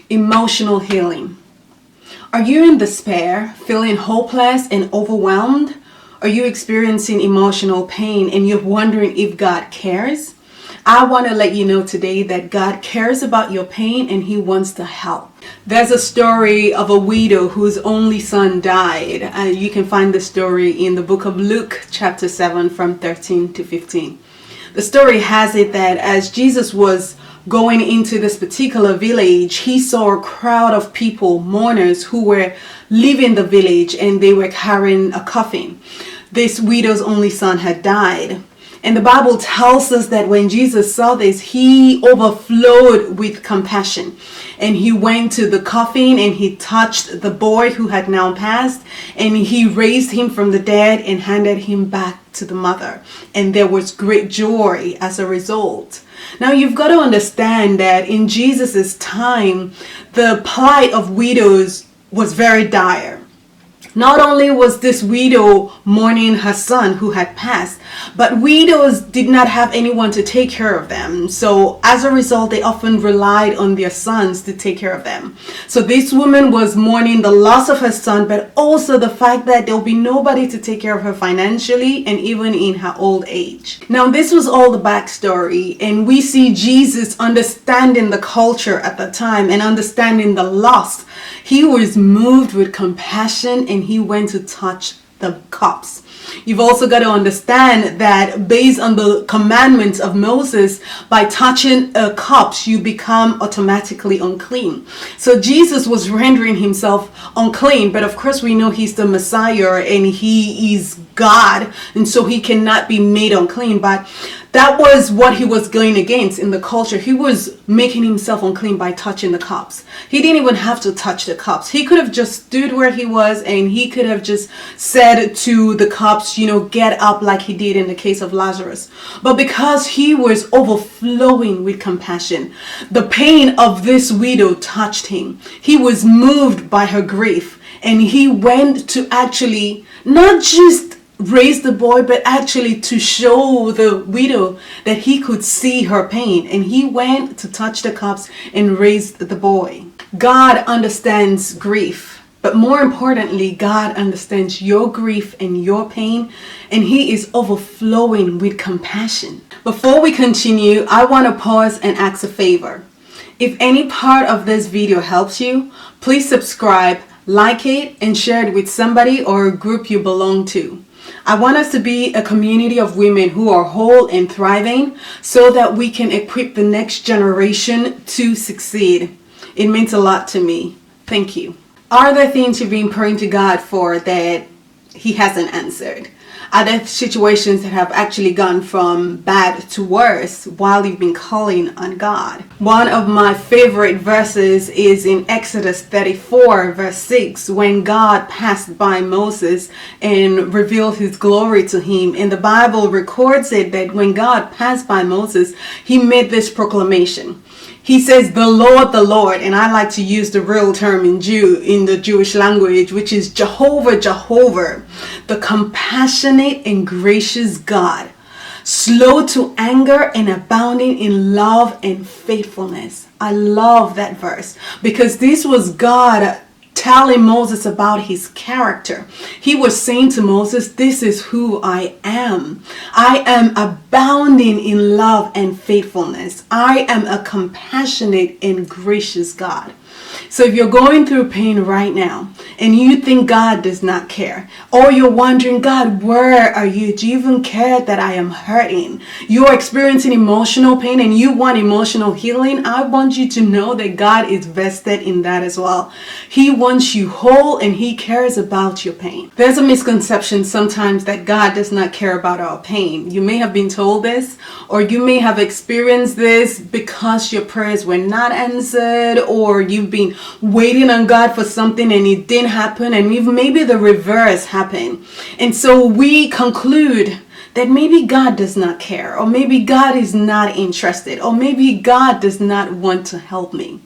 Emotional healing. Are you in despair, feeling hopeless and overwhelmed? Are you experiencing emotional pain and you're wondering if God cares? I want to let you know today that God cares about your pain and He wants to help. There's a story of a widow whose only son died. You can find the story in the book of Luke chapter 7 from 13 to 15. The story has it that as Jesus was going into this particular village, He saw a crowd of people, mourners, who were leaving the village and they were carrying a coffin. This widow's only son had died. And the Bible tells us that when Jesus saw this, He overflowed with compassion. And He went to the coffin and He touched the boy who had now passed. And He raised him from the dead and handed him back to the mother. And there was great joy as a result. Now you've got to understand that in Jesus's time, the plight of widows was very dire. Not only was this widow mourning her son who had passed, but widows did not have anyone to take care of them. So as a result, they often relied on their sons to take care of them. So this woman was mourning the loss of her son, but also the fact that there'll be nobody to take care of her financially and even in her old age. Now, this was all the backstory, and we see Jesus understanding the culture at the time and understanding the loss. He was moved with compassion and He went to touch the cups. You've also got to understand that based on the commandments of Moses, by touching cups, you become automatically unclean. So Jesus was rendering Himself unclean, but of course we know He's the Messiah and He is God, and so He cannot be made unclean. But that was what He was going against in the culture. He was making Himself unclean by touching the cups. He didn't even have to touch the cups. He could have just stood where He was and He could have just said to the cups, get up, like He did in the case of Lazarus. But because He was overflowing with compassion, the pain of this widow touched Him. He was moved by her grief, and He went to actually not just raise the boy, but actually to show the widow that He could see her pain. And He went to touch the cups and raised the boy. God understands grief, but more importantly, God understands your grief and your pain, and He is overflowing with compassion. Before we continue, I want to pause and ask a favor. If any part of this video helps you, please subscribe, like it, and share it with somebody or a group you belong to. I want us to be a community of women who are whole and thriving so that we can equip the next generation to succeed. It means a lot to me. Thank you. Are there things you've been praying to God for that He hasn't answered? Are there situations that have actually gone from bad to worse while you've been calling on God? One of my favorite verses is in Exodus 34 verse 6, when God passed by Moses and revealed His glory to him. And the Bible records it that when God passed by Moses, He made this proclamation. He says, the Lord, and I like to use the real term in the Jewish language, which is Jehovah, Jehovah, the compassionate and gracious God, slow to anger and abounding in love and faithfulness. I love that verse because this was God telling Moses about His character. He was saying to Moses, this is who I am. I am abounding in love and faithfulness. I am a compassionate and gracious God. So if you're going through pain right now and you think God does not care, or you're wondering, God, where are you? Do you even care that I am hurting? You're experiencing emotional pain and you want emotional healing. I want you to know that God is vested in that as well. He wants you whole and He cares about your pain. There's a misconception sometimes that God does not care about our pain. You may have been told this, or you may have experienced this because your prayers were not answered, or you've been waiting on God for something and it didn't happen, and maybe the reverse happened. And so we conclude that maybe God does not care, or maybe God is not interested, or maybe God does not want to help me.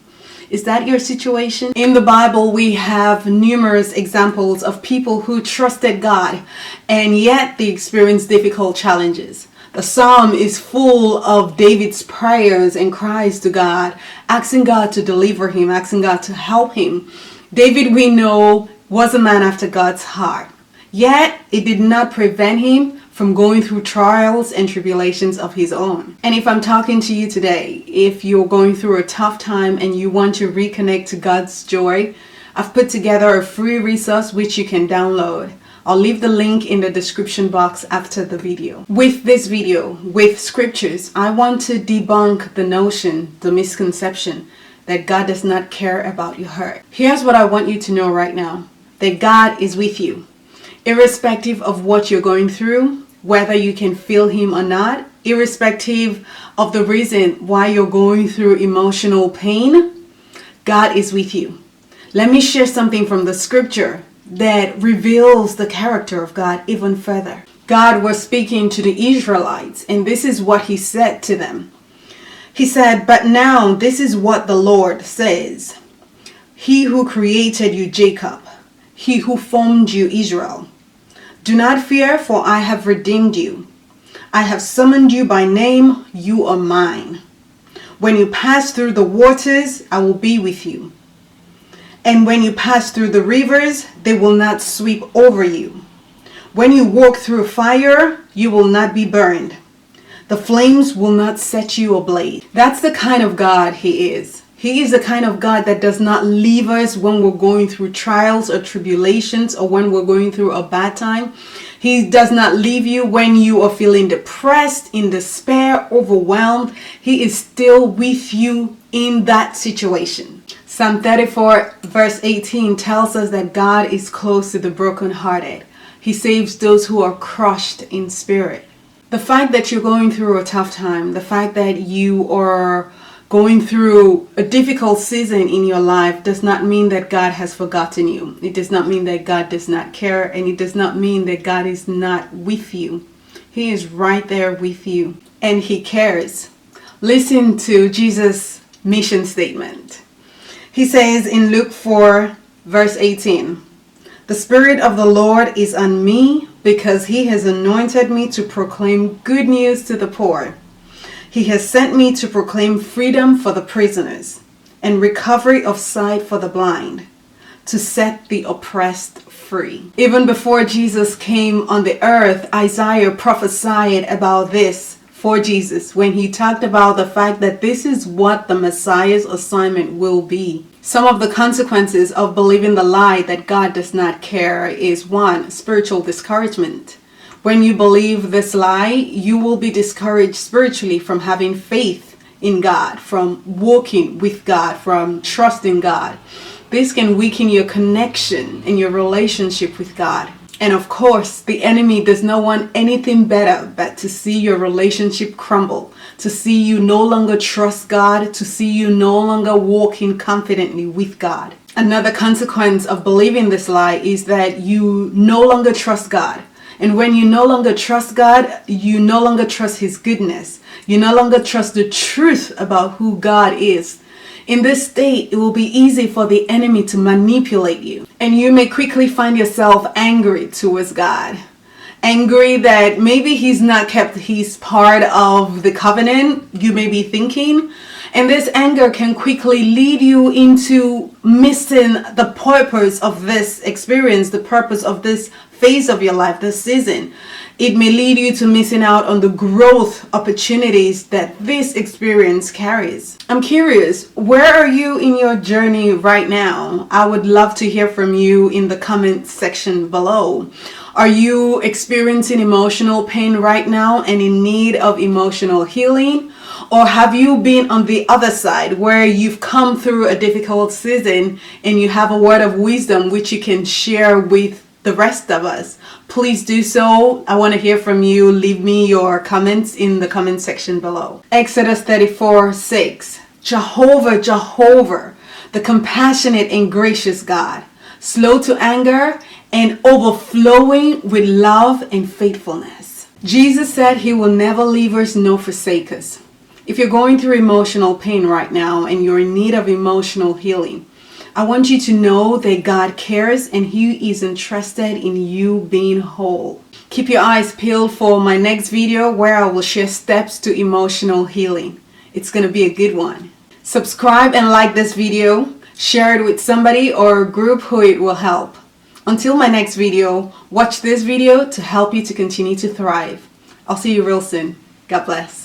Is that your situation? In the Bible, we have numerous examples of people who trusted God and yet they experienced difficult challenges. The psalm is full of David's prayers and cries to God, asking God to deliver him, asking God to help him. David, we know, was a man after God's heart. Yet, it did not prevent him from going through trials and tribulations of his own. And if I'm talking to you today, if you're going through a tough time and you want to reconnect to God's joy, I've put together a free resource which you can download. I'll leave the link in the description box after the video. With this video, with scriptures, I want to debunk the notion, the misconception, that God does not care about your hurt. Here's what I want you to know right now, that God is with you. Irrespective of what you're going through, whether you can feel Him or not, irrespective of the reason why you're going through emotional pain, God is with you. Let me share something from the scripture that reveals the character of God even further. God was speaking to the Israelites, and this is what He said to them. He said, "But now this is what the Lord says. He who created you, Jacob, He who formed you, Israel. Do not fear, for I have redeemed you. I have summoned you by name, you are mine. When you pass through the waters, I will be with you. And when you pass through the rivers, they will not sweep over you. When you walk through fire, you will not be burned. The flames will not set you ablaze." That's the kind of God He is. He is the kind of God that does not leave us when we're going through trials or tribulations or when we're going through a bad time. He does not leave you when you are feeling depressed, in despair, overwhelmed. He is still with you in that situation. Psalm 34 verse 18 tells us that God is close to the brokenhearted. He saves those who are crushed in spirit. The fact that you're going through a tough time, the fact that you are going through a difficult season in your life does not mean that God has forgotten you. It does not mean that God does not care, and it does not mean that God is not with you. He is right there with you, and He cares. Listen to Jesus' mission statement. He says in Luke 4 verse 18, "The Spirit of the Lord is on me, because He has anointed me to proclaim good news to the poor. He has sent me to proclaim freedom for the prisoners and recovery of sight for the blind, to set the oppressed free." Even before Jesus came on the earth, Isaiah prophesied about this for Jesus when he talked about the fact that this is what the Messiah's assignment will be. Some of the consequences of believing the lie that God does not care is: 1, spiritual discouragement. When you believe this lie, you will be discouraged spiritually from having faith in God, from walking with God, from trusting God. This can weaken your connection and your relationship with God. And of course, the enemy does not want anything better but to see your relationship crumble, to see you no longer trust God, to see you no longer walking confidently with God. Another consequence of believing this lie is that you no longer trust God. And when you no longer trust God, you no longer trust His goodness. You no longer trust the truth about who God is. In this state, it will be easy for the enemy to manipulate you. And you may quickly find yourself angry towards God. Angry that maybe He's not kept His part of the covenant, you may be thinking. And this anger can quickly lead you into missing the purpose of this experience, the purpose of this phase of your life, this season. It may lead you to missing out on the growth opportunities that this experience carries. I'm curious, where are you in your journey right now? I would love to hear from you in the comment section below. Are you experiencing emotional pain right now and in need of emotional healing? Or have you been on the other side where you've come through a difficult season and you have a word of wisdom which you can share with the rest of us? Please do so. I want to hear from you. Leave me your comments in the comment section below. Exodus 34:6. Jehovah, Jehovah, the compassionate and gracious God, slow to anger and overflowing with love and faithfulness. Jesus said He will never leave us nor forsake us. If you're going through emotional pain right now and you're in need of emotional healing, I want you to know that God cares and He is interested in you being whole. Keep your eyes peeled for my next video where I will share steps to emotional healing. It's going to be a good one. Subscribe and like this video. Share it with somebody or a group who it will help. Until my next video, watch this video to help you to continue to thrive. I'll see you real soon. God bless.